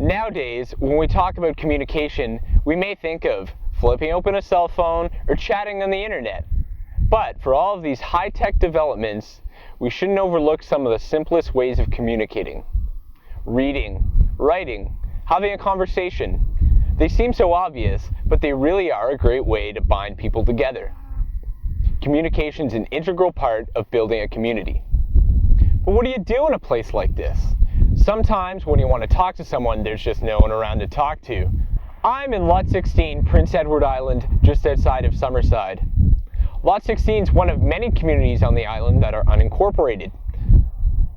Nowadays, when we talk about communication, we may think of flipping open a cell phone or chatting on the internet. But for all of these high-tech developments, we shouldn't overlook some of the simplest ways of communicating. Reading, writing, having a conversation. They seem so obvious, but they really are a great way to bind people together. Communication is an integral part of building a community. But what do you do in a place like this? Sometimes when you want to talk to someone, there's just no one around to talk to. I'm in Lot 16, Prince Edward Island, just outside of Summerside. Lot 16 is one of many communities on the island that are unincorporated.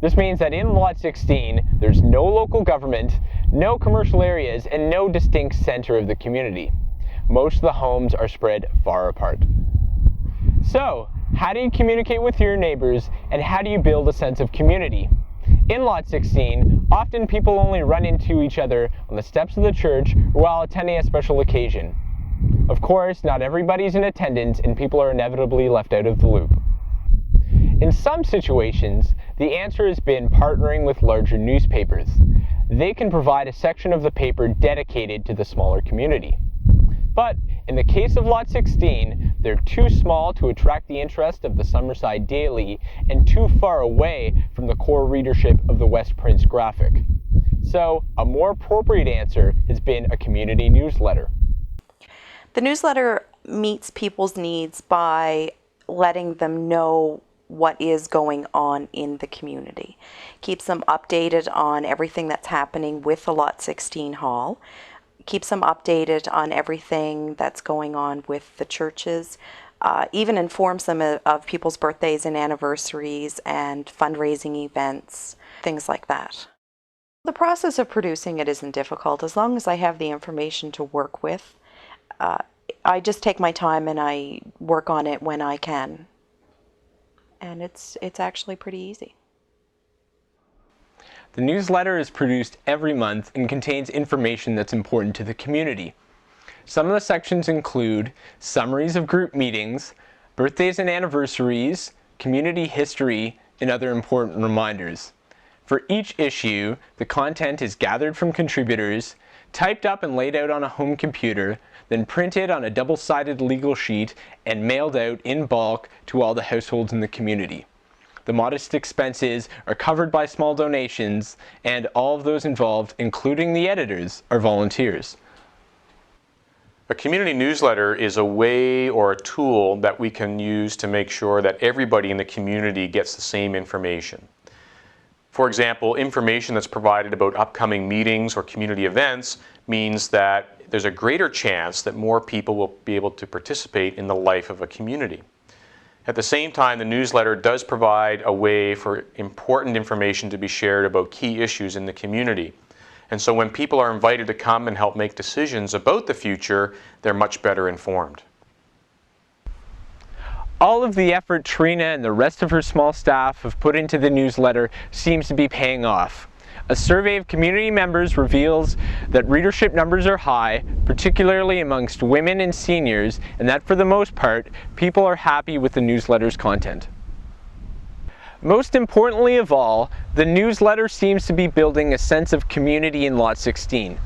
This means that in Lot 16, there's no local government, no commercial areas, and no distinct center of the community. Most of the homes are spread far apart. So, how do you communicate with your neighbors, and how do you build a sense of community? In Lot 16, often people only run into each other on the steps of the church or while attending a special occasion. Of course, not everybody's in attendance and people are inevitably left out of the loop. In some situations, the answer has been partnering with larger newspapers. They can provide a section of the paper dedicated to the smaller community. But in the case of Lot 16, they're too small to attract the interest of the Summerside Daily and too far away from the core readership of the West Prince Graphic. So, a more appropriate answer has been a community newsletter. The newsletter meets people's needs by letting them know what is going on in the community. Keeps them updated on everything that's happening with the Lot 16 Hall. Keeps them updated on everything that's going on with the churches, even informs them of people's birthdays and anniversaries and fundraising events, things like that. The process of producing it isn't difficult as long as I have the information to work with. I just take my time and I work on it when I can. And it's actually pretty easy. The newsletter is produced every month and contains information that's important to the community. Some of the sections include summaries of group meetings, birthdays and anniversaries, community history, and other important reminders. For each issue, the content is gathered from contributors, typed up and laid out on a home computer, then printed on a double-sided legal sheet and mailed out in bulk to all the households in the community. The modest expenses are covered by small donations, and all of those involved, including the editors, are volunteers. A community newsletter is a way or a tool that we can use to make sure that everybody in the community gets the same information. For example, information that's provided about upcoming meetings or community events means that there's a greater chance that more people will be able to participate in the life of a community. At the same time, the newsletter does provide a way for important information to be shared about key issues in the community. And so when people are invited to come and help make decisions about the future, they're much better informed. All of the effort Trina and the rest of her small staff have put into the newsletter seems to be paying off. A survey of community members reveals that readership numbers are high, particularly amongst women and seniors, and that for the most part, people are happy with the newsletter's content. Most importantly of all, the newsletter seems to be building a sense of community in Lot 16.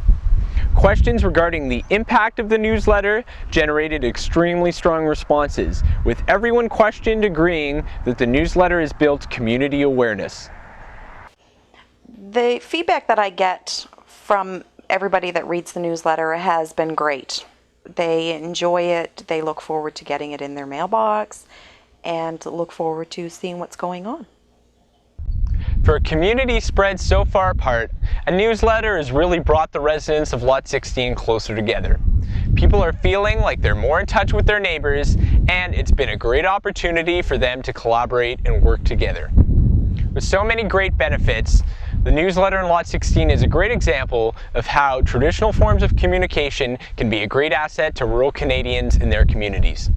Questions regarding the impact of the newsletter generated extremely strong responses, with everyone questioned agreeing that the newsletter has built community awareness. The feedback that I get from everybody that reads the newsletter has been great. They enjoy it, they look forward to getting it in their mailbox, and look forward to seeing what's going on. For a community spread so far apart, a newsletter has really brought the residents of Lot 16 closer together. People are feeling like they're more in touch with their neighbors, and it's been a great opportunity for them to collaborate and work together. With so many great benefits, the newsletter in Lot 16 is a great example of how traditional forms of communication can be a great asset to rural Canadians in their communities.